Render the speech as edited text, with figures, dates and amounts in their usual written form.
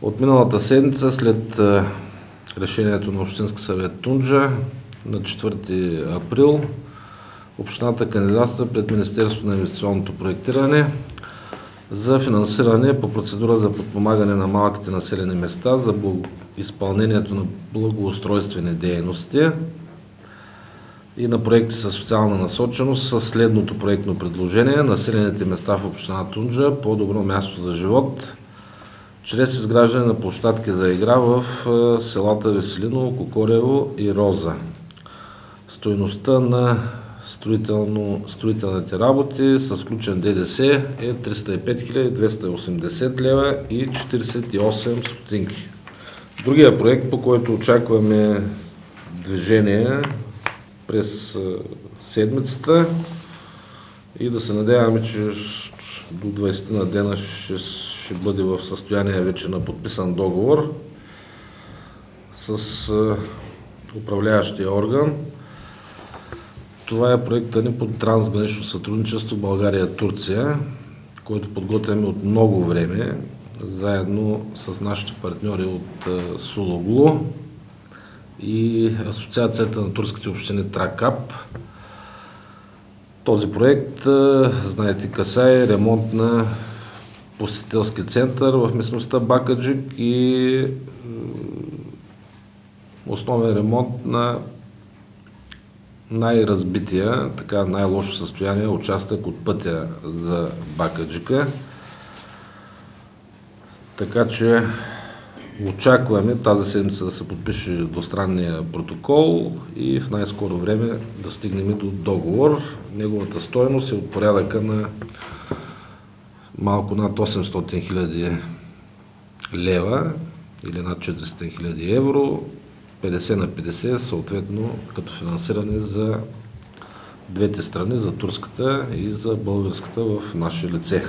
От миналата седмица, след решението на Общински съвет Тунджа, на 4 април, общината кандидатства пред Министерството на инвестиционното проектиране за финансиране по процедура за подпомагане на малките населени места за изпълнението на благоустройствени дейности и на проекти със социална насоченост със следното проектно предложение: населените места в община Тунджа по-добро място за живот, чрез изграждане на площадки за игра в селата Веселиново, Кокорево и Роза. Стойността на строителните работи с включен ДДС е 305 280 лева и 48 стотинки. Другия проект, по който очакваме движение през седмицата и да се надяваме, че до 20 на дена ще бъде в състояние вече на подписан договор с управляващия орган. Това е проектът ни под трансгранично сътрудничество България-Турция, който подготвяме от много време, заедно с нашите партньори от Сулоглу и Асоциацията на турските общини Тракап. Този проект, знаете, касае ремонт на посетителски център в местността Бакаджик и основен ремонт на най-разбития, така най-лошо състояние участък от пътя за Бакаджика. Така че очакваме тази седмица да се подпише двустранния протокол и в най-скоро време да стигнем до договор. Неговата стойност е от порядъка на малко над 800 хиляди лева или над 400 хиляди евро, 50 на 50, съответно като финансиране за двете страни, за турската и за българската в наше лице.